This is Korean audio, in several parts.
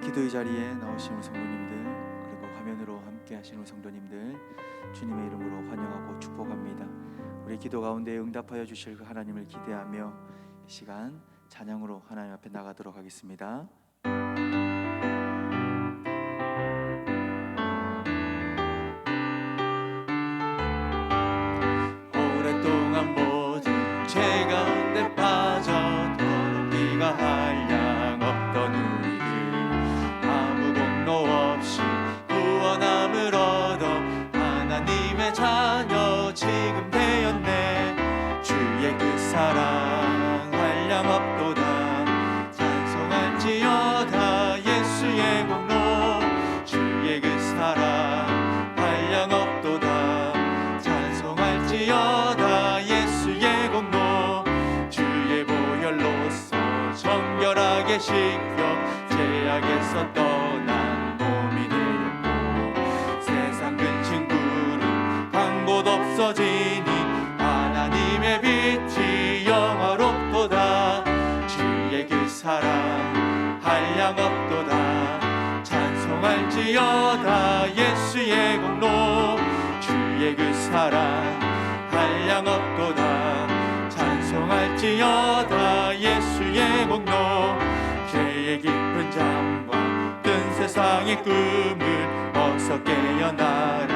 기도의 자리에 나오신 우리 성도님들, 그리고 화면으로 함께 하시는 우리 성도님들, 주님의 이름으로 환영하고 축복합니다. 우리 기도 가운데 응답하여 주실 그 하나님을 기대하며 이 시간 찬양으로 하나님 앞에 나가도록 하겠습니다. 오랫동안 모든 죄 가운데 빠져 더럽기가 한량 없던 우리들, 아무 공로 없이 구원함을 얻어 하나님의 자녀 지금 되었네. 주의 그 사랑 한량 없도다. 찬송할지어다 예수의 공로. 주의 그 사랑 한량 없도다. 찬송할지어다 예수의 공로. 주의 보혈로서 정결하게 씻겨 죄악에서 떠난 몸이 되었고, 세상 근심 구름 광곳 없어지니 하나님의 빛이 영화롭도다. 주의 그 사랑 한량 없도다. 찬송할지어다 예수의 공로. 주의 그 사랑 한량 없도다. 찬송할지어다 예수의 공로. 죄의 깊은 잠과 뜬 세상의 꿈을 어서 깨어나라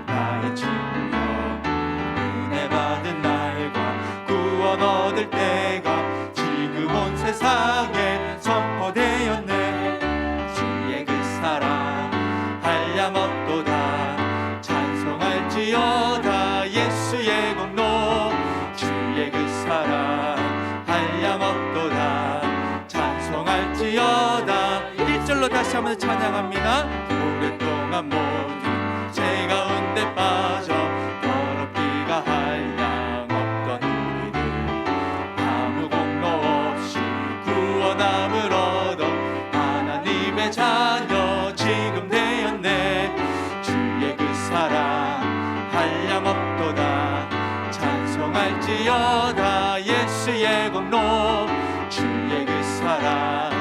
나의 친구여. 은혜 받은 날과 구원 얻을 때가 지금 온 세상에 선포되었네. 주의 그 사랑 한량 없도다. 찬송할지어다 예수의 공로. 주의 그 사랑 한량 없도다. 찬송할지어다. 1절로 다시 한번 찬양합니다. 오랫동안 모든 죄 가운데 빠져 더럽기가 한량 없던 우리들, 아무 공로 없이 구원함을 얻어 하나님의 자녀 지금 되었네. 주의 그 사랑 한량 없도다. 찬송할지어다 예수의 공로. 주의 그 사랑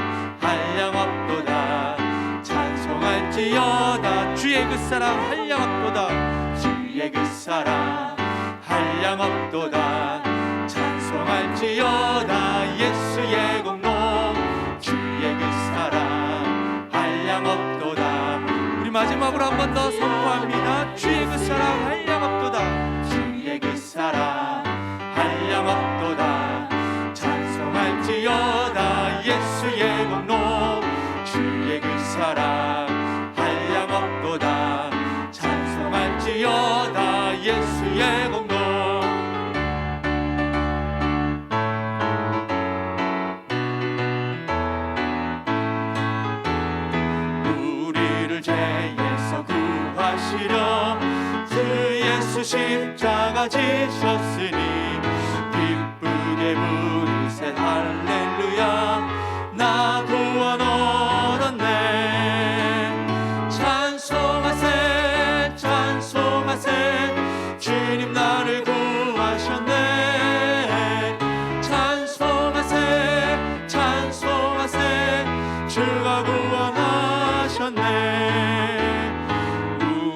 한량 없도다. 찬송할지어다. 주의 그 사랑 한량 없도다. 주의 그 사랑 한량 없도다. 찬송할지어다 예수의 공로. 주의 그 사랑 한량 없도다. 우리 마지막으로 한 번 더 선포합니다. 주의 그 사랑 한량 없도다. 주의 그 사랑 한량 없도다. 찬송할지어다 예수의 공로. 주의 그 사랑 한량 없도다. 찬송할지어다 예수의 공로. 우리를 죄에서 구하시려 주 예수 십자가 지셨으니 기쁘게 부르세 할렐루야. 나 구원 얻었네. 찬송하세 찬송하세 주님 나를 구하셨네. 찬송하세 찬송하세 주가 구원하셨네.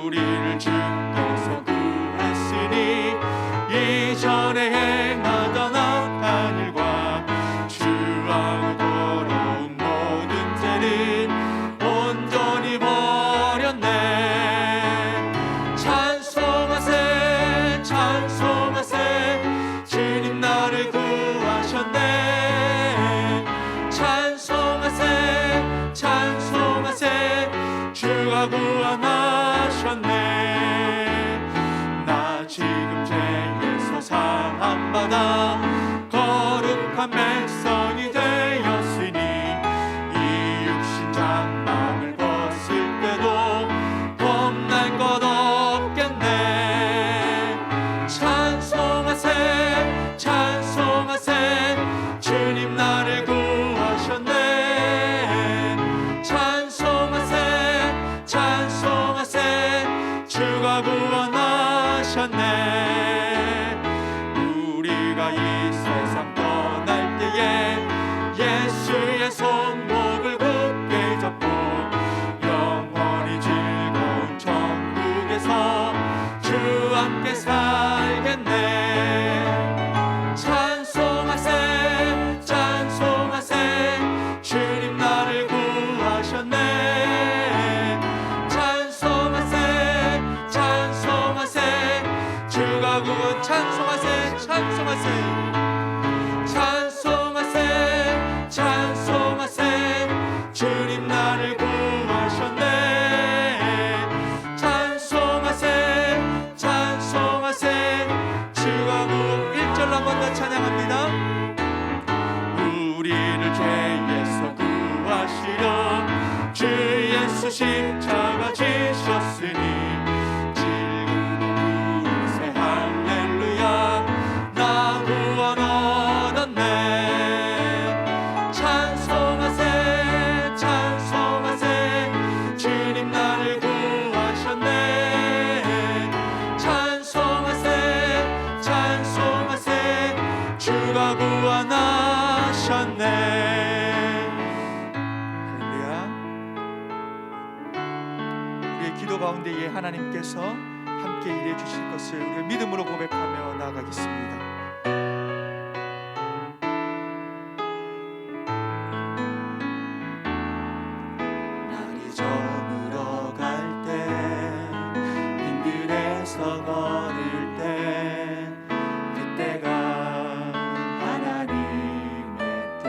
우리를 주께서 구했으니 이전에 행하던 악한 일과 주와 더러운 모든 죄는 온전히 버렸네. 찬송하세 찬송하세 주님 나를 구하셨네. 찬송하세 찬송하세 주가 구원하셨네. 나 지금 죄에서 사함받아 거룩한 백성이 되었으니 이 육신 장막을 벗을 때도 겁날 것 없겠네. 찬송하세 찬송하세 주님 나를 구하셨네. 찬송하세 찬송하세 주가 구원하셨네. 우리가 이 세상 떠날 때에 예수의 손목을 굳게 잡고 십자가 지셨으니 질그는 그새 할렐루야 나 구원 얻었네. 찬송하세 찬송하세 주님 나를 구하셨네. 찬송하세 찬송하세 주가 구원하셨네. 기도 가운데에 하나님께서 함께 일해 주실 것을 우리가 믿음으로 고백하며 나아가겠습니다. 날이 저물어 갈 때 빈들에서 걸을 때 그때가 하나님의 때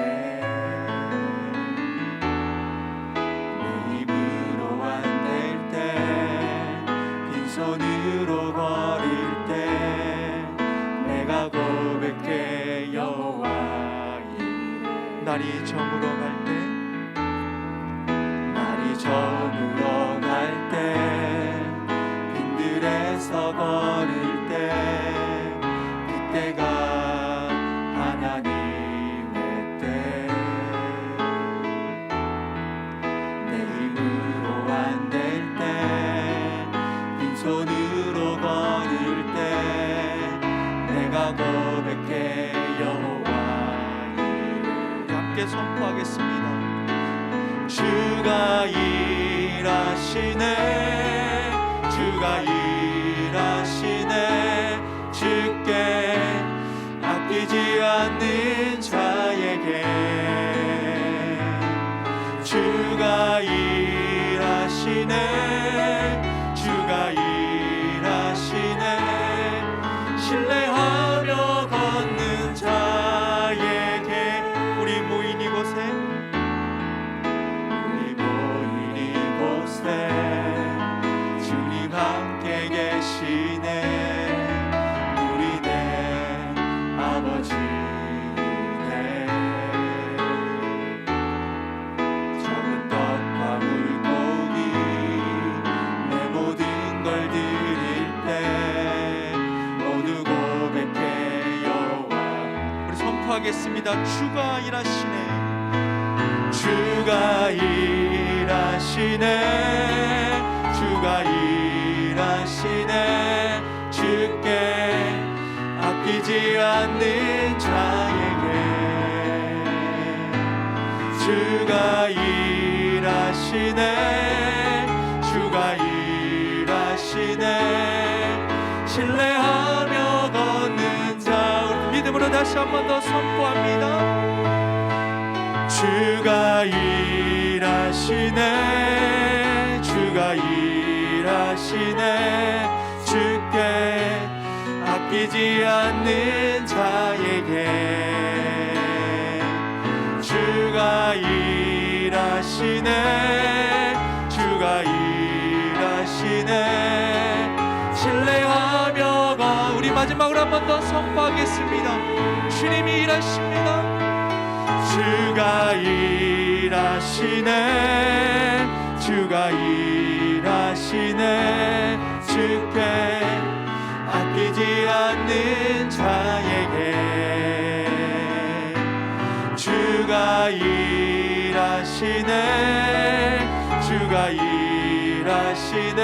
내 입으로 안 손으로 걸을 때 내가 고백해 여호와 이래. 날이 저물어 갈 때 날이 저물어 갈 때 빈들에서 걸을 때 그때가 하나님의 때 내 힘으로 안 될 때 손으로 걸을 때 내가 고백해 여호와 이래. 함께 선포하겠습니다. 주가 일하시네 주가 일하시네 주께 아끼지 않는 자에게 주가 일하시네 주가 일하시네 신뢰하며 걷는 자에게 우리 모인 이곳에 주님 함께 계시네. 우리 내 아버지네. 적은 떡과 물고기 내 모든 걸 드릴 때 모두 고백해 여호와. 우리 선포하겠습니다. 주가 일하시네 주가 일하시네 주가 일하시네 주께 아끼지 않는 자에게 주가 일하시네 주가 일하시네 신뢰하며 걷는 자 믿음으로 다시 한 번 더 선포합니다. 주가 일하시네 주가 일하시네 주께 아끼지 않는 자에게 주가 일하시네 주가 일하시네 신뢰하며 우리 마지막으로 한 번 더 선포하겠습니다. 주님이 일하십니다. 주가 일하시네 주가 일하시네 주께 아끼지 않는 자에게 주가 일하시네 주가 일하시네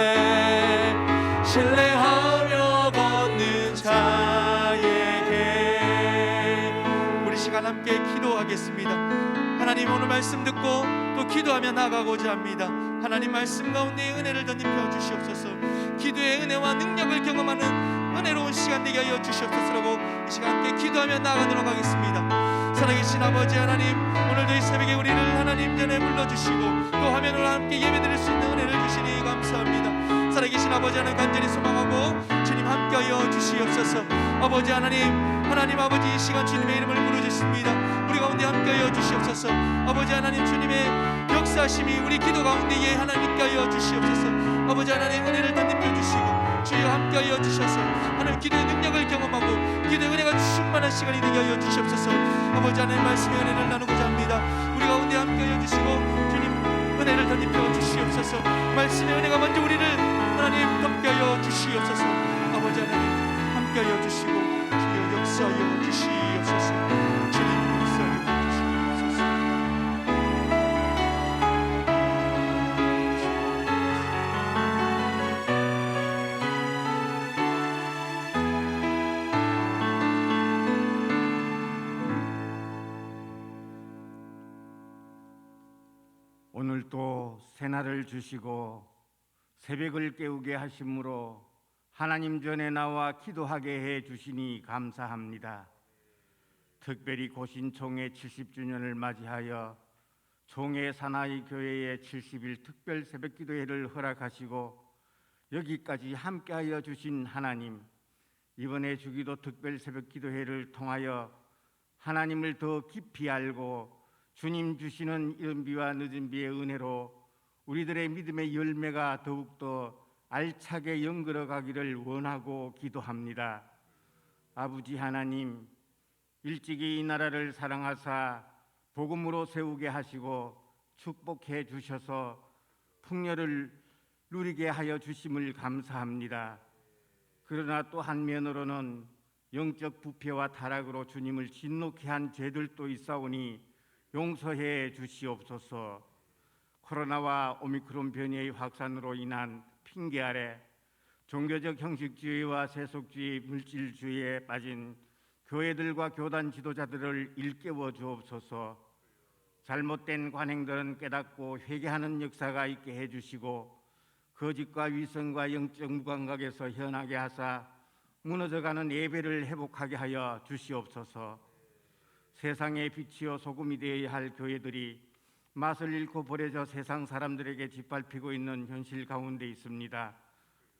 신뢰하며 걷는 자에게 우리 시간 함께 기도하겠습니다. 하나님 오늘 말씀 듣고 또 기도하며 나가고자 합니다. 하나님 말씀 가운데 은혜를 덧입혀 주시옵소서. 기도의 은혜와 능력을 경험하는 은혜로운 시간 되게 하여 주시옵소서라고 이 시간 함께 기도하며 나가도록 하겠습니다. 살아계신 아버지 하나님 오늘도 이 새벽에 우리를 하나님 전에 불러주시고 또 화면으로 함께 예배드릴 수 있는 은혜를 주시니 감사합니다. 살아계신 아버지 하나님 간절히 소망하고 주님 함께하여 주시옵소서. 아버지 하나님 아버지 이 시간 주님의 이름을 부르짖습니다. 우리 가운데 함께하여 주시옵소서. 아버지 하나님 주님의 역사하심이 우리 기도 가운데에 하나님께 하여 주시옵소서. 아버지 하나님 은혜를 덧입혀 주시고 주여 함께하여 주셔서 하나님 기도의 능력을 경험하고 기도의 은혜가 충만한 시간이 되게 하여 주시옵소서. 아버지 하나님 말씀의 은혜를 나누고자 합니다. 우리 가운데 함께하여 주시고 주님 은혜를 덧입혀 주시옵소서. 말씀의 은혜가 먼저 우리를 하나님 덮게 하여 주시옵소서. 아버지 하나님 함께하여 주시고 주여 역사하여 주시옵소서. 주님 역사하여 주시옵소서. 오늘도 새날을 주시고 새벽을 깨우게 하심으로 하나님 전에 나와 기도하게 해 주시니 감사합니다. 특별히 고신총회 70주년을 맞이하여 총회 사나이 교회의 70일 특별 새벽기도회를 허락하시고 여기까지 함께하여 주신 하나님, 이번에 주기도 특별 새벽기도회를 통하여 하나님을 더 깊이 알고 주님 주시는 이른 비와 늦은 비의 은혜로 우리들의 믿음의 열매가 더욱더 알차게 연결어 가기를 원하고 기도합니다. 아버지 하나님, 일찍이 이 나라를 사랑하사 복음으로 세우게 하시고 축복해 주셔서 풍요를 누리게 하여 주심을 감사합니다. 그러나 또 한면으로는 영적 부패와 타락으로 주님을 진노케 한 죄들도 있사오니 용서해 주시옵소서. 코로나와 오미크론 변이의 확산으로 인한 핑계 아래 종교적 형식주의와 세속주의, 물질주의에 빠진 교회들과 교단 지도자들을 일깨워 주옵소서. 잘못된 관행들은 깨닫고 회개하는 역사가 있게 해주시고 거짓과 위선과 영적 무감각에서 현하게 하사 무너져가는 예배를 회복하게 하여 주시옵소서. 세상의 빛이요 소금이 되어야 할 교회들이 맛을 잃고 버려져 세상 사람들에게 짓밟히고 있는 현실 가운데 있습니다.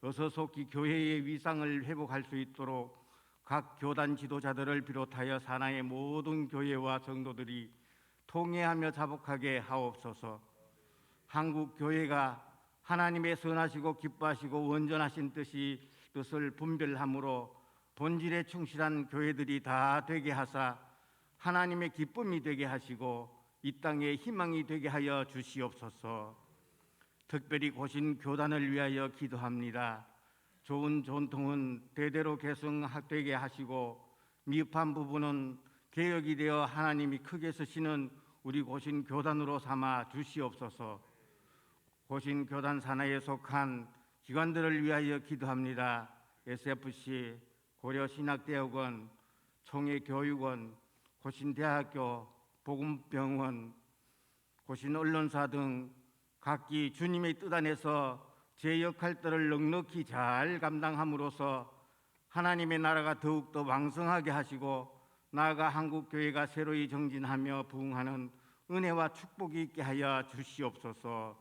어서 속히 교회의 위상을 회복할 수 있도록 각 교단 지도자들을 비롯하여 산하의 모든 교회와 성도들이 통회하며 자복하게 하옵소서. 한국 교회가 하나님의 선하시고 기뻐하시고 온전하신 뜻을 분별함으로 본질에 충실한 교회들이 다 되게 하사 하나님의 기쁨이 되게 하시고 이 땅에 희망이 되게 하여 주시옵소서. 특별히 고신 교단을 위하여 기도합니다. 좋은 전통은 대대로 계승되게 하시고 미흡한 부분은 개혁이 되어 하나님이 크게 쓰시는 우리 고신 교단으로 삼아 주시옵소서. 고신 교단 산하에 속한 기관들을 위하여 기도합니다. SFC, 고려신학대학원, 총회교육원, 고신대학교, 복음병원, 고신언론사 등 각기 주님의 뜻 안에서 제 역할들을 넉넉히 잘 감당함으로써 하나님의 나라가 더욱더 왕성하게 하시고 나아가 한국교회가 새로이 정진하며 부흥하는 은혜와 축복이 있게 하여 주시옵소서.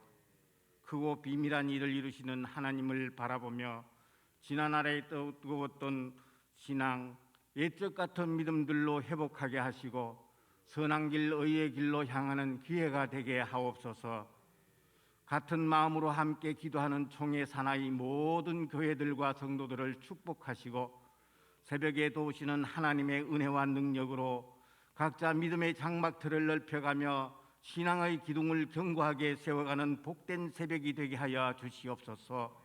크고 비밀한 일을 이루시는 하나님을 바라보며 지난날에 뜨거웠던 신앙, 옛적 같은 믿음들로 회복하게 하시고 선한 길, 의의 길로 향하는 기회가 되게 하옵소서. 같은 마음으로 함께 기도하는 총회 사나이 모든 교회들과 성도들을 축복하시고 새벽에 도우시는 하나님의 은혜와 능력으로 각자 믿음의 장막틀을 넓혀가며 신앙의 기둥을 견고하게 세워가는 복된 새벽이 되게 하여 주시옵소서.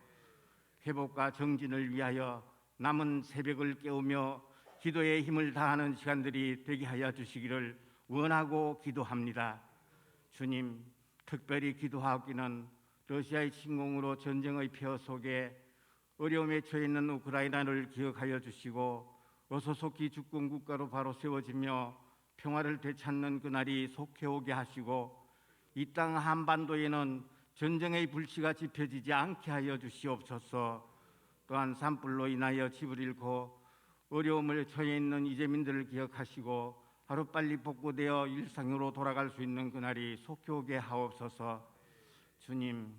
회복과 정진을 위하여 남은 새벽을 깨우며 기도에 힘을 다하는 시간들이 되게 하여 주시기를 원하고 기도합니다. 주님, 특별히 기도하기는 러시아의 침공으로 전쟁의 폐허 속에 어려움에 처해 있는 우크라이나를 기억하여 주시고 어서 속히 주권 국가로 바로 세워지며 평화를 되찾는 그날이 속해 오게 하시고 이 땅 한반도에는 전쟁의 불씨가 지펴지지 않게 하여 주시옵소서. 또한 산불로 인하여 집을 잃고 어려움을 처해 있는 이재민들을 기억하시고 하루빨리 복구되어 일상으로 돌아갈 수 있는 그날이 속해 오게 하옵소서. 주님,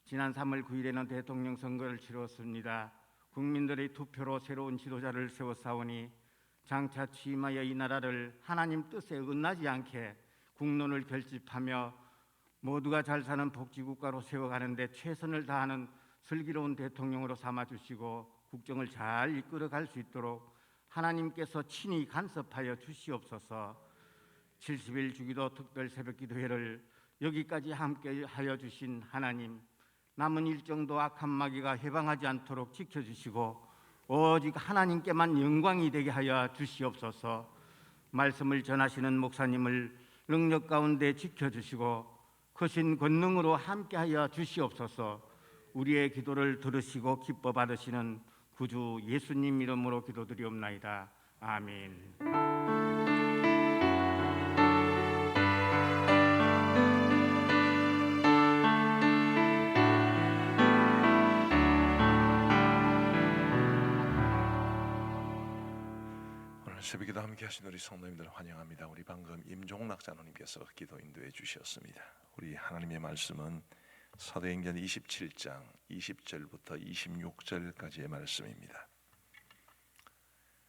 지난 3월 9일에는 대통령 선거를 치렀습니다. 국민들의 투표로 새로운 지도자를 세웠사오니 장차 취임하여 이 나라를 하나님 뜻에 어긋나지 않게 국론을 결집하며 모두가 잘 사는 복지국가로 세워가는데 최선을 다하는 슬기로운 대통령으로 삼아주시고 국정을 잘 이끌어갈 수 있도록 하나님께서 친히 간섭하여 주시옵소서. 70일 주기도 특별 새벽기도회를 여기까지 함께 하여 주신 하나님, 남은 일정도 악한 마귀가 해방하지 않도록 지켜주시고 오직 하나님께만 영광이 되게 하여 주시옵소서. 말씀을 전하시는 목사님을 능력 가운데 지켜주시고 크신 권능으로 함께하여 주시옵소서. 우리의 기도를 들으시고 기뻐 받으시는 구주 예수님 이름으로 기도드리옵나이다. 아멘. 새벽기도 함께 하신 우리 성도님들 환영합니다. 우리 방금 임종락 장로님께서 기도 인도해 주셨습니다. 우리 하나님의 말씀은 사도행전 27장 20절부터 26절까지의 말씀입니다.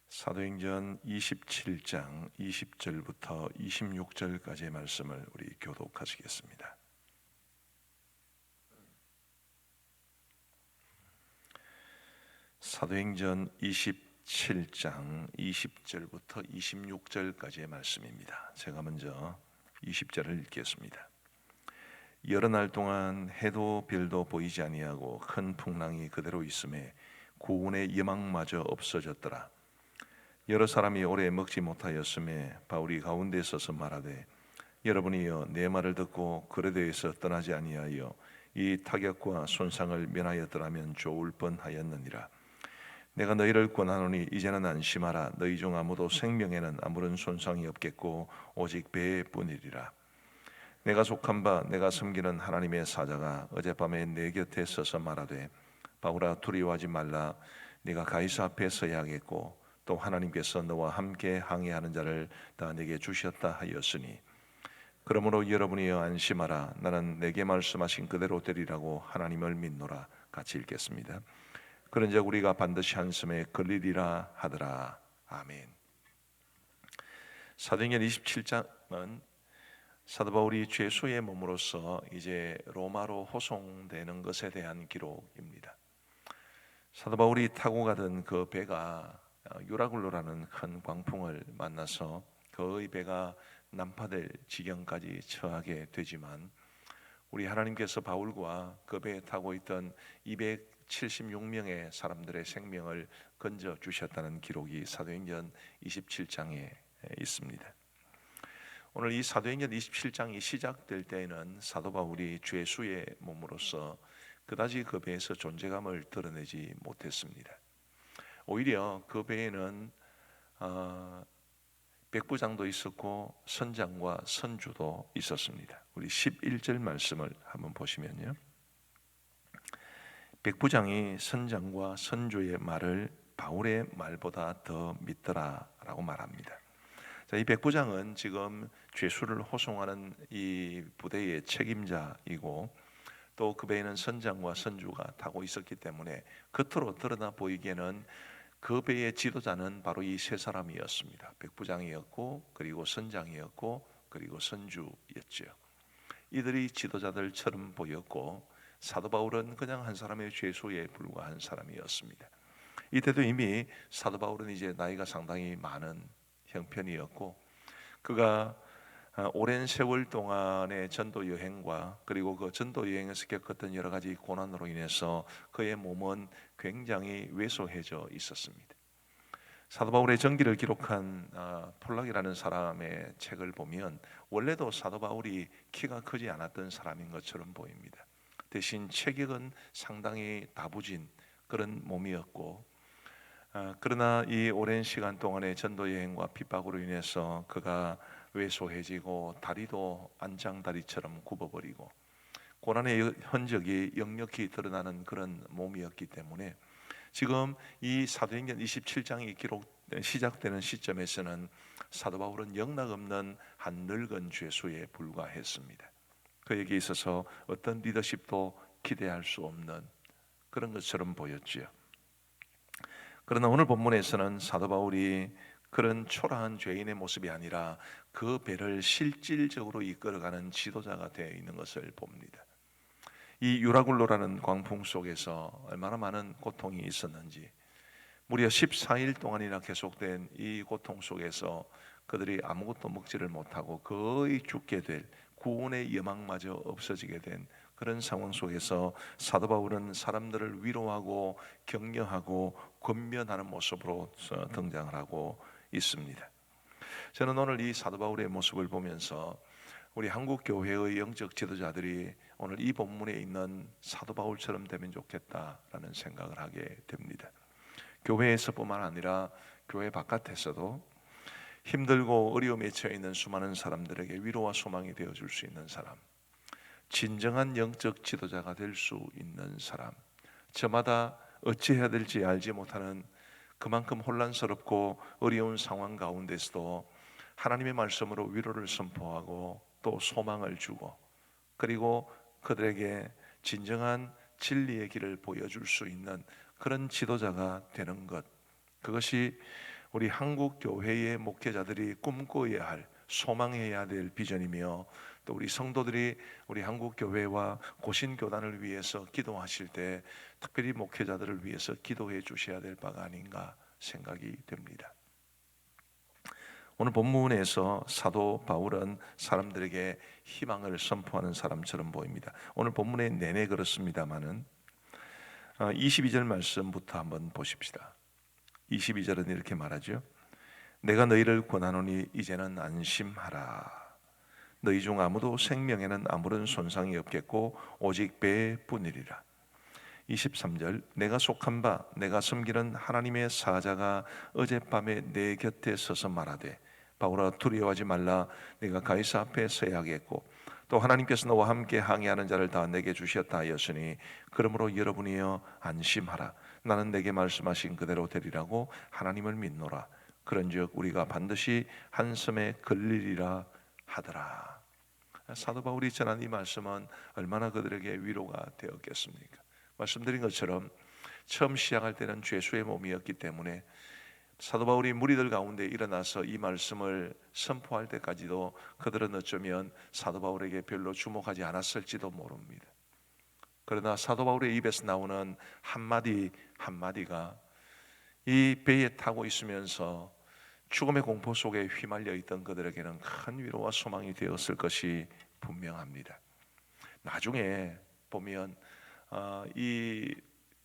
사도행전 27장 20절부터 26절까지의 말씀을 우리 교독하시겠습니다. 사도행전 27장 20절부터 26절까지의 말씀입니다. 제가 먼저 20절을 읽겠습니다. 여러 날 동안 해도 별도 보이지 아니하고 큰 풍랑이 그대로 있음에 구원의 여망마저 없어졌더라. 여러 사람이 오래 먹지 못하였음에 바울이 가운데 서서 말하되 여러분이여 내 말을 듣고 그레도에서 떠나지 아니하여 이 타격과 손상을 면하였더라면 좋을 뻔하였느니라. 내가 너희를 권하노니 이제는 안심하라. 너희 중 아무도 생명에는 아무런 손상이 없겠고 오직 배에 뿐이리라. 내가 속한 바 내가 섬기는 하나님의 사자가 어젯밤에 내 곁에 서서 말하되 바울아 두려워하지 말라. 네가 가이사 앞에 서야 하겠고 또 하나님께서 너와 함께 항해하는 자를 다 내게 주셨다 하였으니 그러므로 여러분이여 안심하라. 나는 내게 말씀하신 그대로 되리라고 하나님을 믿노라. 같이 읽겠습니다. 그런즉 우리가 반드시 한숨에 걸리리라 하더라. 아멘. 사도행전 27장은 사도 바울이 죄수의 몸으로서 이제 로마로 호송되는 것에 대한 기록입니다. 사도 바울이 타고 가던 그 배가 유라굴로라는 큰 광풍을 만나서 그의 배가 난파될 지경까지 처하게 되지만 우리 하나님께서 바울과 그 배에 타고 있던 276명의 사람들의 생명을 건져 주셨다는 기록이 사도행전 27장에 있습니다. 오늘 이 사도행전 27장이 시작될 때에는 사도 바울이 죄수의 몸으로서 그다지 그 배에서 존재감을 드러내지 못했습니다. 오히려 그 배에는 백부장도 있었고 선장과 선주도 있었습니다. 우리 11절 말씀을 한번 보시면요. 백부장이 선장과 선주의 말을 바울의 말보다 더 믿더라라고 말합니다. 자, 이 백부장은 지금 죄수를 호송하는 이 부대의 책임자이고 또 그 배에는 선장과 선주가 타고 있었기 때문에 겉으로 드러나 보이기에는 그 배의 지도자는 바로 이 세 사람이었습니다. 백부장이었고 그리고 선장이었고 그리고 선주였죠. 이들이 지도자들처럼 보였고 사도 바울은 그냥 한 사람의 죄수에 불과한 사람이었습니다. 이때도 이미 사도 바울은 이제 나이가 상당히 많은 형편이었고 그가 오랜 세월 동안의 전도 여행과 그리고 그 전도 여행에서 겪었던 여러 가지 고난으로 인해서 그의 몸은 굉장히 왜소해져 있었습니다. 사도 바울의 전기를 기록한 폴락이라는 사람의 책을 보면 원래도 사도 바울이 키가 크지 않았던 사람인 것처럼 보입니다. 대신 체격은 상당히 다부진 그런 몸이었고 그러나 이 오랜 시간 동안의 전도 여행과 핍박으로 인해서 그가 왜소해지고 다리도 안장다리처럼 굽어버리고 고난의 흔적이 역력히 드러나는 그런 몸이었기 때문에 지금 이 사도행전 27장이 시작되는 시점에서는 사도 바울은 영락없는 한 늙은 죄수에 불과했습니다. 그에게 있어서 어떤 리더십도 기대할 수 없는 그런 것처럼 보였지요. 그러나 오늘 본문에서는 사도 바울이 그런 초라한 죄인의 모습이 아니라 그 배를 실질적으로 이끌어가는 지도자가 되어 있는 것을 봅니다. 이 유라굴로라는 광풍 속에서 얼마나 많은 고통이 있었는지 무려 14일 동안이나 계속된 이 고통 속에서 그들이 아무것도 먹지를 못하고 거의 죽게 될 구원의 여망마저 없어지게 된 그런 상황 속에서 사도 바울은 사람들을 위로하고 격려하고 권면하는 모습으로 등장을 하고 있습니다. 저는 오늘 이 사도 바울의 모습을 보면서 우리 한국 교회의 영적 지도자들이 오늘 이 본문에 있는 사도 바울처럼 되면 좋겠다라는 생각을 하게 됩니다. 교회에서뿐만 아니라 교회 바깥에서도 힘들고 어려움에 처해 있는 수많은 사람들에게 위로와 소망이 되어줄 수 있는 사람, 진정한 영적 지도자가 될 수 있는 사람, 저마다 어찌해야 될지 알지 못하는 그만큼 혼란스럽고 어려운 상황 가운데서도 하나님의 말씀으로 위로를 선포하고 또 소망을 주고, 그리고 그들에게 진정한 진리의 길을 보여줄 수 있는 그런 지도자가 되는 것, 그것이 우리 한국 교회의 목회자들이 꿈꿔야 할, 소망해야 될 비전이며, 또 우리 성도들이 우리 한국 교회와 고신 교단을 위해서 기도하실 때 특별히 목회자들을 위해서 기도해 주셔야 될 바가 아닌가 생각이 됩니다. 오늘 본문에서 사도 바울은 사람들에게 희망을 선포하는 사람처럼 보입니다. 오늘 본문의 내내 그렇습니다만은 22절 말씀부터 한번 보십시다. 22절은 이렇게 말하죠. 내가 너희를 권하노니 이제는 안심하라. 너희 중 아무도 생명에는 아무런 손상이 없겠고 오직 배뿐이리라. 23절 내가 속한 바 내가 섬기는 하나님의 사자가 어젯밤에 내 곁에 서서 말하되 바울아 두려워하지 말라. 내가 가이사 앞에 서야겠고 또 하나님께서 너와 함께 항해하는 자를 다 내게 주셨다 하였으니 그러므로 여러분이여 안심하라. 나는 내게 말씀하신 그대로 되리라고 하나님을 믿노라. 그런즉 우리가 반드시 한 섬에 걸리리라 하더라. 사도 바울이 전한 이 말씀은 얼마나 그들에게 위로가 되었겠습니까? 말씀드린 것처럼 처음 시작할 때는 죄수의 몸이었기 때문에 사도 바울이 무리들 가운데 일어나서 이 말씀을 선포할 때까지도 그들은 어쩌면 사도 바울에게 별로 주목하지 않았을지도 모릅니다. 그러나 사도 바울의 입에서 나오는 한마디 한마디가 이 배에 타고 있으면서 죽음의 공포 속에 휘말려 있던 그들에게는 큰 위로와 소망이 되었을 것이 분명합니다. 나중에 보면 이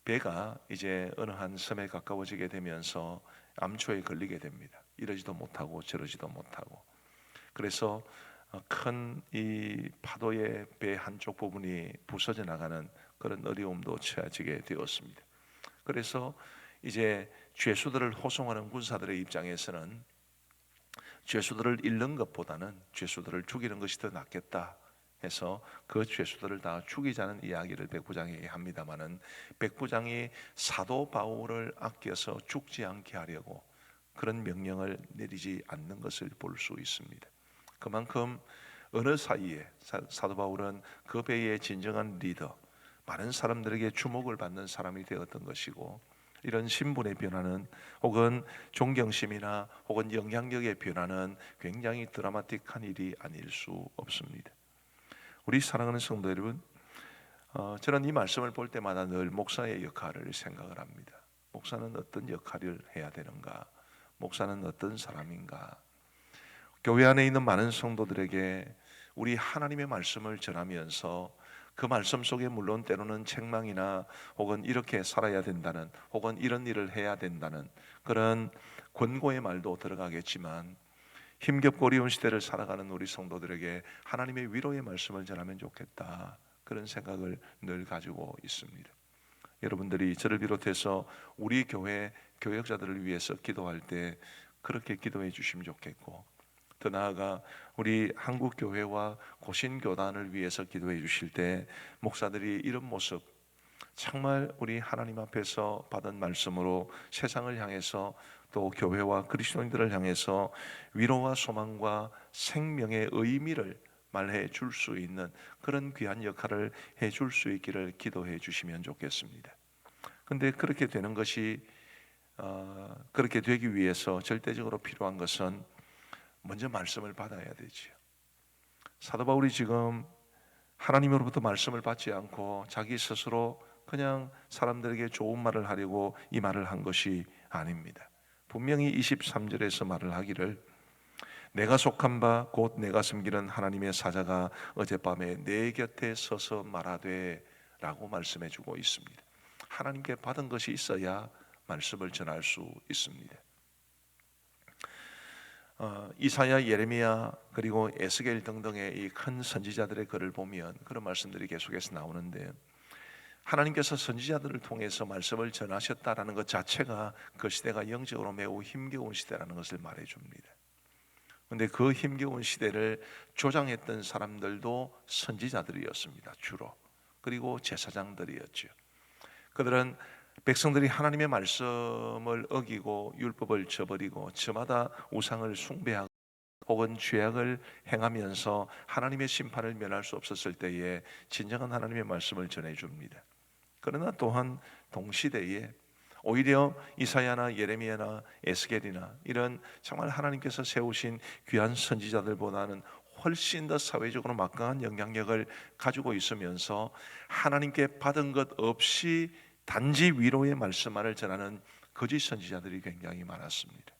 배가 이제 어느 한 섬에 가까워지게 되면서 암초에 걸리게 됩니다. 이러지도 못하고 저러지도 못하고. 그래서 큰 이 파도의 배 한쪽 부분이 부서져 나가는 그런 어려움도 처해지게 되었습니다. 그래서 이제 죄수들을 호송하는 군사들의 입장에서는 죄수들을 잃는 것보다는 죄수들을 죽이는 것이 더 낫겠다 해서 그 죄수들을 다 죽이자는 이야기를 백부장에게 합니다마는 백부장이 사도 바울을 아껴서 죽지 않게 하려고 그런 명령을 내리지 않는 것을 볼 수 있습니다. 그만큼 어느 사이에 사도 바울은 그 배의 진정한 리더, 많은 사람들에게 주목을 받는 사람이 되었던 것이고, 이런 신분의 변화는 혹은 존경심이나 혹은 영향력의 변화는 굉장히 드라마틱한 일이 아닐 수 없습니다. 우리 사랑하는 성도 여러분, 저는 이 말씀을 볼 때마다 늘 목사의 역할을 생각을 합니다. 목사는 어떤 역할을 해야 되는가? 목사는 어떤 사람인가? 교회 안에 있는 많은 성도들에게 우리 하나님의 말씀을 전하면서 그 말씀 속에 물론 때로는 책망이나 혹은 이렇게 살아야 된다는 혹은 이런 일을 해야 된다는 그런 권고의 말도 들어가겠지만, 힘겹고 어려운 시대를 살아가는 우리 성도들에게 하나님의 위로의 말씀을 전하면 좋겠다, 그런 생각을 늘 가지고 있습니다. 여러분들이 저를 비롯해서 우리 교회 교역자들을 위해서 기도할 때 그렇게 기도해 주시면 좋겠고, 더 나아가 우리 한국 교회와 고신 교단을 위해서 기도해 주실 때 목사들이 이런 모습, 정말 우리 하나님 앞에서 받은 말씀으로 세상을 향해서 또 교회와 그리스도인들을 향해서 위로와 소망과 생명의 의미를 말해 줄 수 있는 그런 귀한 역할을 해 줄 수 있기를 기도해 주시면 좋겠습니다. 근데 그렇게 되는 것이 그렇게 되기 위해서 절대적으로 필요한 것은 먼저 말씀을 받아야 되지요. 사도 바울이 지금 하나님으로부터 말씀을 받지 않고 자기 스스로 그냥 사람들에게 좋은 말을 하려고 이 말을 한 것이 아닙니다. 분명히 23절에서 말을 하기를 내가 속한 바 곧 내가 섬기는 하나님의 사자가 어젯밤에 내 곁에 서서 말하되 라고 말씀해 주고 있습니다. 하나님께 받은 것이 있어야 말씀을 전할 수 있습니다. 이사야, 예레미야 그리고 에스겔 등등의 이 큰 선지자들의 글을 보면 그런 말씀들이 계속해서 나오는데, 하나님께서 선지자들을 통해서 말씀을 전하셨다라는 것 자체가 그 시대가 영적으로 매우 힘겨운 시대라는 것을 말해줍니다. 그런데 그 힘겨운 시대를 조장했던 사람들도 선지자들이었습니다. 주로. 그리고 제사장들이었죠. 그들은 백성들이 하나님의 말씀을 어기고 율법을 저버리고 저마다 우상을 숭배하고 혹은 죄악을 행하면서 하나님의 심판을 면할 수 없었을 때에 진정한 하나님의 말씀을 전해줍니다. 그러나 또한 동시대에 오히려 이사야나 예레미야나 에스겔이나 이런 정말 하나님께서 세우신 귀한 선지자들보다는 훨씬 더 사회적으로 막강한 영향력을 가지고 있으면서 하나님께 받은 것 없이 단지 위로의 말씀만을 전하는 거짓 선지자들이 굉장히 많았습니다.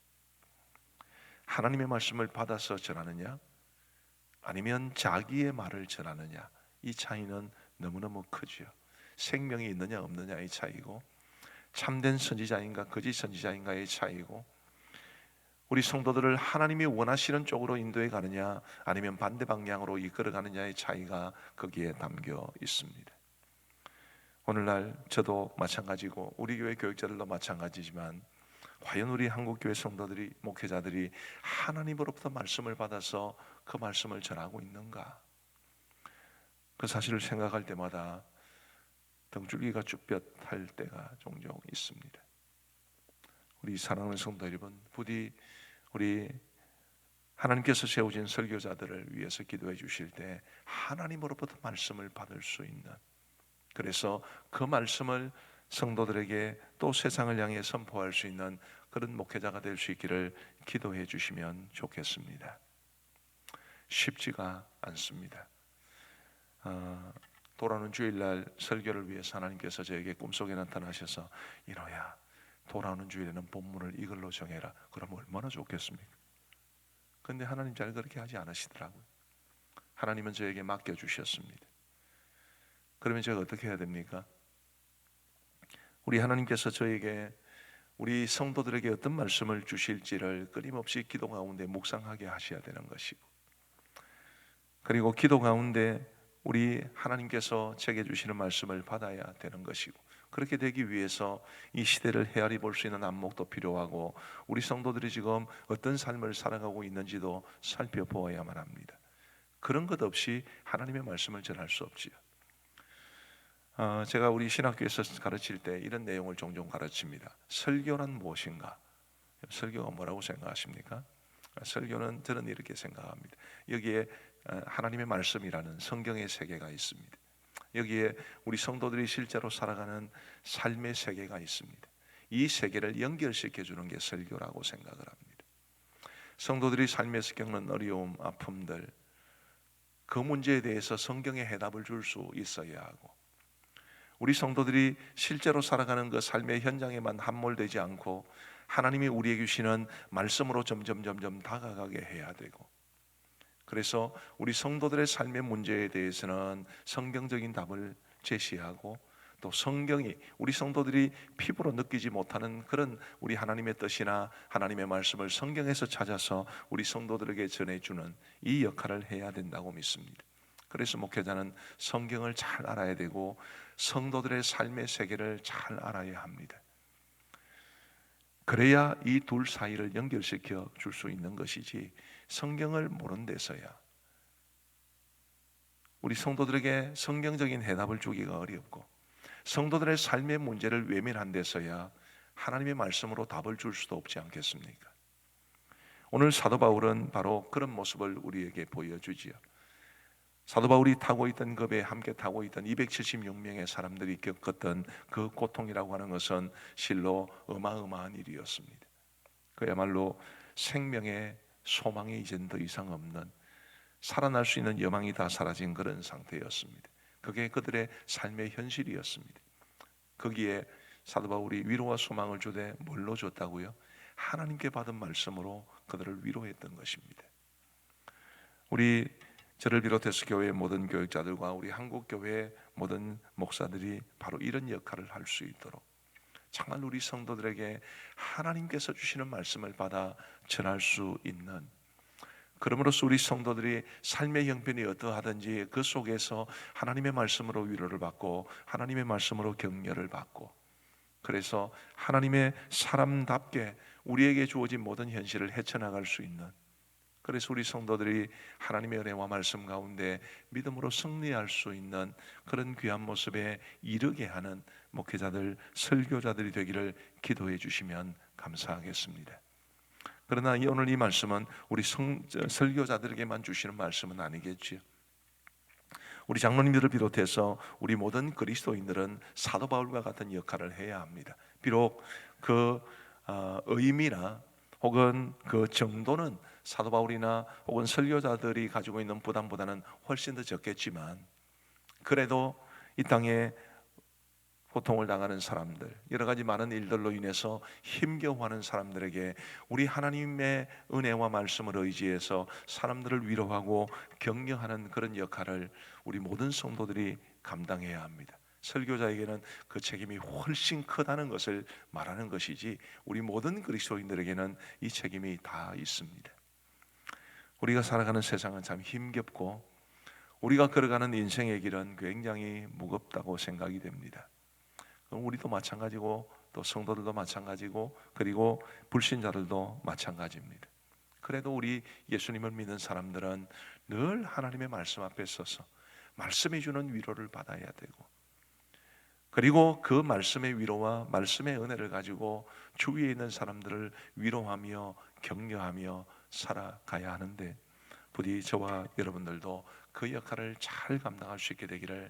하나님의 말씀을 받아서 전하느냐 아니면 자기의 말을 전하느냐, 이 차이는 너무너무 크죠. 생명이 있느냐 없느냐의 차이고, 참된 선지자인가 거짓 선지자인가의 차이고, 우리 성도들을 하나님이 원하시는 쪽으로 인도해 가느냐 아니면 반대 방향으로 이끌어 가느냐의 차이가 거기에 담겨 있습니다. 오늘날 저도 마찬가지고 우리 교회 교육자들도 마찬가지지만, 과연 우리 한국교회 성도들이, 목회자들이 하나님으로부터 말씀을 받아서 그 말씀을 전하고 있는가? 그 사실을 생각할 때마다 등줄기가 쭈뼛할 때가 종종 있습니다. 우리 사랑하는 성도 여러분, 부디 우리 하나님께서 세우신 설교자들을 위해서 기도해 주실 때 하나님으로부터 말씀을 받을 수 있는, 그래서 그 말씀을 성도들에게 또 세상을 향해 선포할 수 있는 그런 목회자가 될 수 있기를 기도해 주시면 좋겠습니다. 쉽지가 않습니다. 돌아오는 주일날 설교를 위해서 하나님께서 저에게 꿈속에 나타나셔서 이노야, 돌아오는 주일에는 본문을 이걸로 정해라. 그러면 얼마나 좋겠습니까? 그런데 하나님 잘 그렇게 하지 않으시더라고요. 하나님은 저에게 맡겨주셨습니다. 그러면 제가 어떻게 해야 됩니까? 우리 하나님께서 저에게, 우리 성도들에게 어떤 말씀을 주실지를 끊임없이 기도 가운데 묵상하게 하셔야 되는 것이고, 그리고 기도 가운데 우리 하나님께서 제게 주시는 말씀을 받아야 되는 것이고, 그렇게 되기 위해서 이 시대를 헤아리 볼 수 있는 안목도 필요하고, 우리 성도들이 지금 어떤 삶을 살아가고 있는지도 살펴보아야만 합니다. 그런 것 없이 하나님의 말씀을 전할 수 없지요. 제가 우리 신학교에서 가르칠 때 이런 내용을 종종 가르칩니다. 설교란 무엇인가? 설교가 뭐라고 생각하십니까? 설교는 저는 이렇게 생각합니다. 여기에 하나님의 말씀이라는 성경의 세계가 있습니다. 여기에 우리 성도들이 실제로 살아가는 삶의 세계가 있습니다. 이 세계를 연결시켜 주는 게 설교라고 생각을 합니다. 성도들이 삶에서 겪는 어려움, 아픔들, 그 문제에 대해서 성경의 해답을 줄 수 있어야 하고, 우리 성도들이 실제로 살아가는 그 삶의 현장에만 함몰되지 않고 하나님이 우리에게 주시는 말씀으로 점점 다가가게 해야 되고, 그래서 우리 성도들의 삶의 문제에 대해서는 성경적인 답을 제시하고, 또 성경이 우리 성도들이 피부로 느끼지 못하는 그런 우리 하나님의 뜻이나 하나님의 말씀을 성경에서 찾아서 우리 성도들에게 전해주는 이 역할을 해야 된다고 믿습니다. 그래서 목회자는 성경을 잘 알아야 되고 성도들의 삶의 세계를 잘 알아야 합니다. 그래야 이 둘 사이를 연결시켜 줄 수 있는 것이지, 성경을 모르는 데서야 우리 성도들에게 성경적인 해답을 주기가 어렵고, 성도들의 삶의 문제를 외면한 데서야 하나님의 말씀으로 답을 줄 수도 없지 않겠습니까? 오늘 사도 바울은 바로 그런 모습을 우리에게 보여주지요. 사도 바울이 타고 있던 급에 함께 타고 있던 276명의 사람들이 겪었던 그 고통이라고 하는 것은 실로 어마어마한 일이었습니다. 그야말로 생명의 소망이 이젠 더 이상 없는, 살아날 수 있는 여망이 다 사라진 그런 상태였습니다. 그게 그들의 삶의 현실이었습니다. 거기에 사도 바울이 위로와 소망을 주되 뭘로 줬다고요? 하나님께 받은 말씀으로 그들을 위로했던 것입니다. 우리 저를 비롯해서 교회의 모든 교육자들과 우리 한국교회의 모든 목사들이 바로 이런 역할을 할 수 있도록 정말 우리 성도들에게 하나님께서 주시는 말씀을 받아 전할 수 있는, 그러므로써 우리 성도들이 삶의 형편이 어떠하든지 그 속에서 하나님의 말씀으로 위로를 받고 하나님의 말씀으로 격려를 받고, 그래서 하나님의 사람답게 우리에게 주어진 모든 현실을 헤쳐나갈 수 있는, 그래서 우리 성도들이 하나님의 은혜와 말씀 가운데 믿음으로 승리할 수 있는 그런 귀한 모습에 이르게 하는 목회자들, 설교자들이 되기를 기도해 주시면 감사하겠습니다. 그러나 오늘 이 말씀은 우리 설교자들에게만 주시는 말씀은 아니겠지요. 우리 장로님들을 비롯해서 우리 모든 그리스도인들은 사도 바울과 같은 역할을 해야 합니다. 비록 그 의미나 혹은 그 정도는 사도 바울이나 혹은 설교자들이 가지고 있는 부담보다는 훨씬 더 적겠지만, 그래도 이 땅에 고통을 당하는 사람들, 여러 가지 많은 일들로 인해서 힘겨워하는 사람들에게 우리 하나님의 은혜와 말씀을 의지해서 사람들을 위로하고 격려하는 그런 역할을 우리 모든 성도들이 감당해야 합니다. 설교자에게는 그 책임이 훨씬 크다는 것을 말하는 것이지, 우리 모든 그리스도인들에게는 이 책임이 다 있습니다. 우리가 살아가는 세상은 참 힘겹고 우리가 걸어가는 인생의 길은 굉장히 무겁다고 생각이 됩니다. 우리도 마찬가지고 또 성도들도 마찬가지고 그리고 불신자들도 마찬가지입니다. 그래도 우리 예수님을 믿는 사람들은 늘 하나님의 말씀 앞에 서서 말씀이 주는 위로를 받아야 되고, 그리고 그 말씀의 위로와 말씀의 은혜를 가지고 주위에 있는 사람들을 위로하며 격려하며 살아가야 하는데, 부디 저와 여러분들도 그 역할을 잘 감당할 수 있게 되기를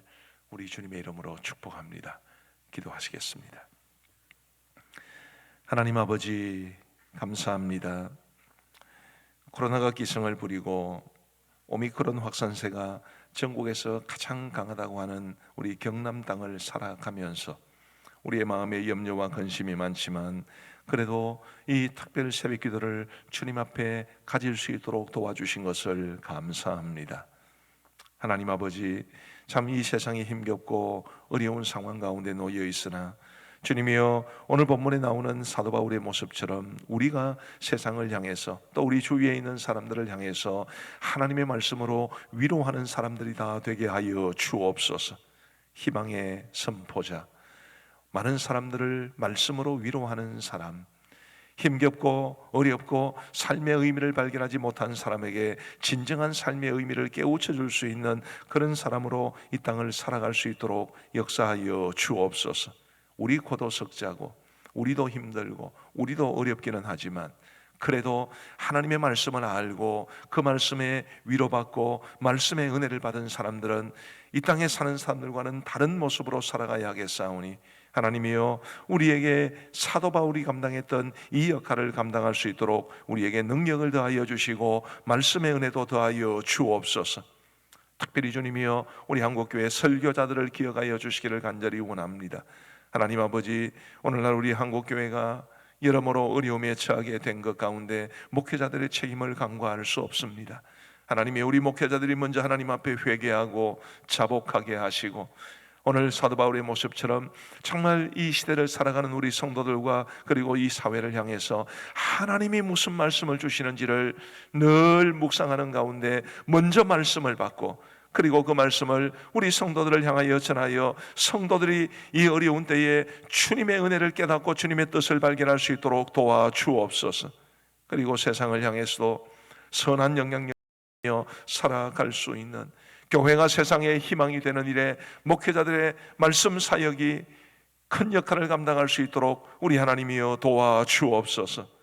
우리 주님의 이름으로 축복합니다. 기도하시겠습니다. 하나님 아버지, 감사합니다. 코로나가 기승을 부리고 오미크론 확산세가 전국에서 가장 강하다고 하는 우리 경남 땅을 살아가면서 우리의 마음에 염려와 근심이 많지만, 그래도 이 특별 새벽 기도를 주님 앞에 가질 수 있도록 도와주신 것을 감사합니다. 하나님 아버지, 참 이 세상이 힘겹고 어려운 상황 가운데 놓여 있으나 주님이여, 오늘 본문에 나오는 사도 바울의 모습처럼 우리가 세상을 향해서 또 우리 주위에 있는 사람들을 향해서 하나님의 말씀으로 위로하는 사람들이 다 되게 하여 주옵소서. 희망의 선포자, 많은 사람들을 말씀으로 위로하는 사람, 힘겹고 어렵고 삶의 의미를 발견하지 못한 사람에게 진정한 삶의 의미를 깨우쳐 줄 수 있는 그런 사람으로 이 땅을 살아갈 수 있도록 역사하여 주옵소서. 우리 고도 석자고 우리도 힘들고 우리도 어렵기는 하지만, 그래도 하나님의 말씀을 알고 그 말씀에 위로받고 말씀의 은혜를 받은 사람들은 이 땅에 사는 사람들과는 다른 모습으로 살아가야 하겠사오니, 하나님이여, 우리에게 사도 바울이 감당했던 이 역할을 감당할 수 있도록 우리에게 능력을 더하여 주시고 말씀의 은혜도 더하여 주옵소서. 특별히 주님이여, 우리 한국교회 설교자들을 기억하여 주시기를 간절히 원합니다. 하나님 아버지, 오늘날 우리 한국교회가 여러모로 어려움에 처하게 된 것 가운데 목회자들의 책임을 간과할 수 없습니다. 하나님이 우리 목회자들이 먼저 하나님 앞에 회개하고 자복하게 하시고, 오늘 사도 바울의 모습처럼 정말 이 시대를 살아가는 우리 성도들과 그리고 이 사회를 향해서 하나님이 무슨 말씀을 주시는지를 늘 묵상하는 가운데 먼저 말씀을 받고, 그리고 그 말씀을 우리 성도들을 향하여 전하여 성도들이 이 어려운 때에 주님의 은혜를 깨닫고 주님의 뜻을 발견할 수 있도록 도와주옵소서. 그리고 세상을 향해서도 선한 영향력을 살아갈 수 있는, 교회가 세상의 희망이 되는 일에 목회자들의 말씀 사역이 큰 역할을 감당할 수 있도록 우리 하나님이여 도와주옵소서.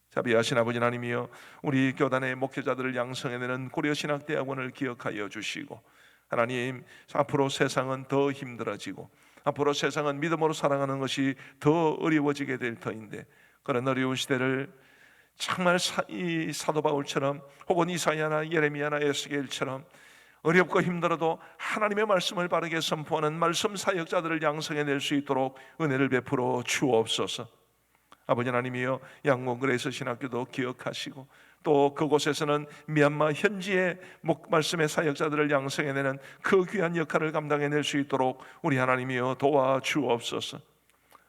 자비하신 아버지 하나님이여, 우리 교단의 목회자들을 양성해내는 고려신학대학원을 기억하여 주시고, 하나님, 앞으로 세상은 더 힘들어지고 앞으로 세상은 믿음으로 살아가는 것이 더 어려워지게 될 터인데, 그런 어려운 시대를 정말 이 사도 바울처럼 혹은 이사야나 예레미야나 에스겔처럼 어렵고 힘들어도 하나님의 말씀을 바르게 선포하는 말씀 사역자들을 양성해낼 수 있도록 은혜를 베풀어 주옵소서. 아버지 하나님이여, 양곤그레이스 신학교도 기억하시고 또 그곳에서는 미얀마 현지의 말씀의 사역자들을 양성해내는 그 귀한 역할을 감당해낼 수 있도록 우리 하나님이여 도와주옵소서.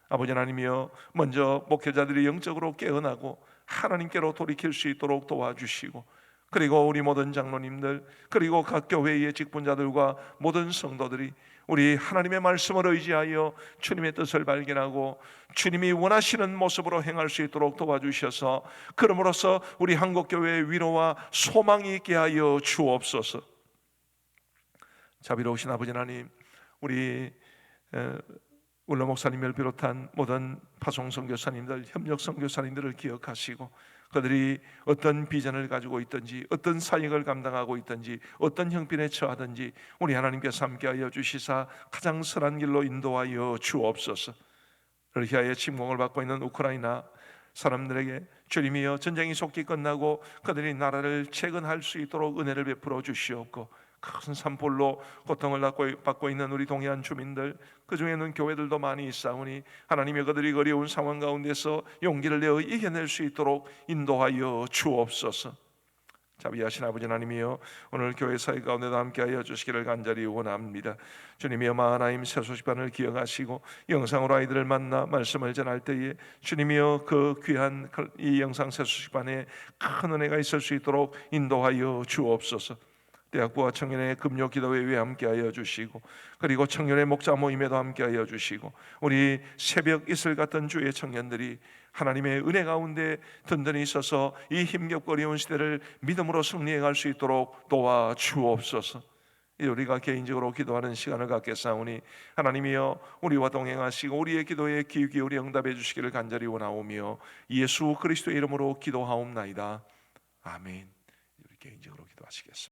아버지 하나님이여, 먼저 목회자들이 영적으로 깨어나고 하나님께로 돌이킬 수 있도록 도와주시고, 그리고 우리 모든 장로님들, 그리고 각 교회의 직분자들과 모든 성도들이 우리 하나님의 말씀을 의지하여 주님의 뜻을 발견하고 주님이 원하시는 모습으로 행할 수 있도록 도와주셔서, 그러므로써 우리 한국교회의 위로와 소망이 있게 하여 주옵소서. 자비로우신 아버지 하나님, 우리 울러 목사님을 비롯한 모든 파송 선교사님들, 협력 선교사님들을 기억하시고, 그들이 어떤 비전을 가지고 있든지, 어떤 사역을 감당하고 있든지, 어떤 형편에 처하든지 우리 하나님께서 함께하여 주시사 가장 선한 길로 인도하여 주옵소서. 러시아의 침공을 받고 있는 우크라이나 사람들에게 주님이여, 전쟁이 속히 끝나고 그들이 나라를 재건할 수 있도록 은혜를 베풀어 주시옵고, 큰 산불로 고통을 받고 있는 우리 동해안 주민들, 그 중에는 교회들도 많이 있사오니 하나님의 그들이 어려운 상황 가운데서 용기를 내어 이겨낼 수 있도록 인도하여 주옵소서. 자비하신 아버지 하나님이여, 오늘 교회 사회 가운데도 함께하여 주시기를 간절히 원합니다. 주님이여, 마하나임 새소식반을 기억하시고 영상으로 아이들을 만나 말씀을 전할 때에 주님이여, 그 귀한 이 영상 새소식반에 큰 은혜가 있을 수 있도록 인도하여 주옵소서. 대학부와 청년의 금요 기도회에 함께하여 주시고, 그리고 청년의 목자 모임에도 함께하여 주시고, 우리 새벽 이슬 같은 주의 청년들이 하나님의 은혜 가운데 든든히 있어서 이 힘겹고 어려운 시대를 믿음으로 승리해갈 수 있도록 도와주옵소서. 우리가 개인적으로 기도하는 시간을 갖겠사오니 하나님이여, 우리와 동행하시고 우리의 기도에 귀 기울여 응답해 주시기를 간절히 원하오며 예수 그리스도의 이름으로 기도하옵나이다. 아멘. 우리 개인적으로 기도하시겠습니다.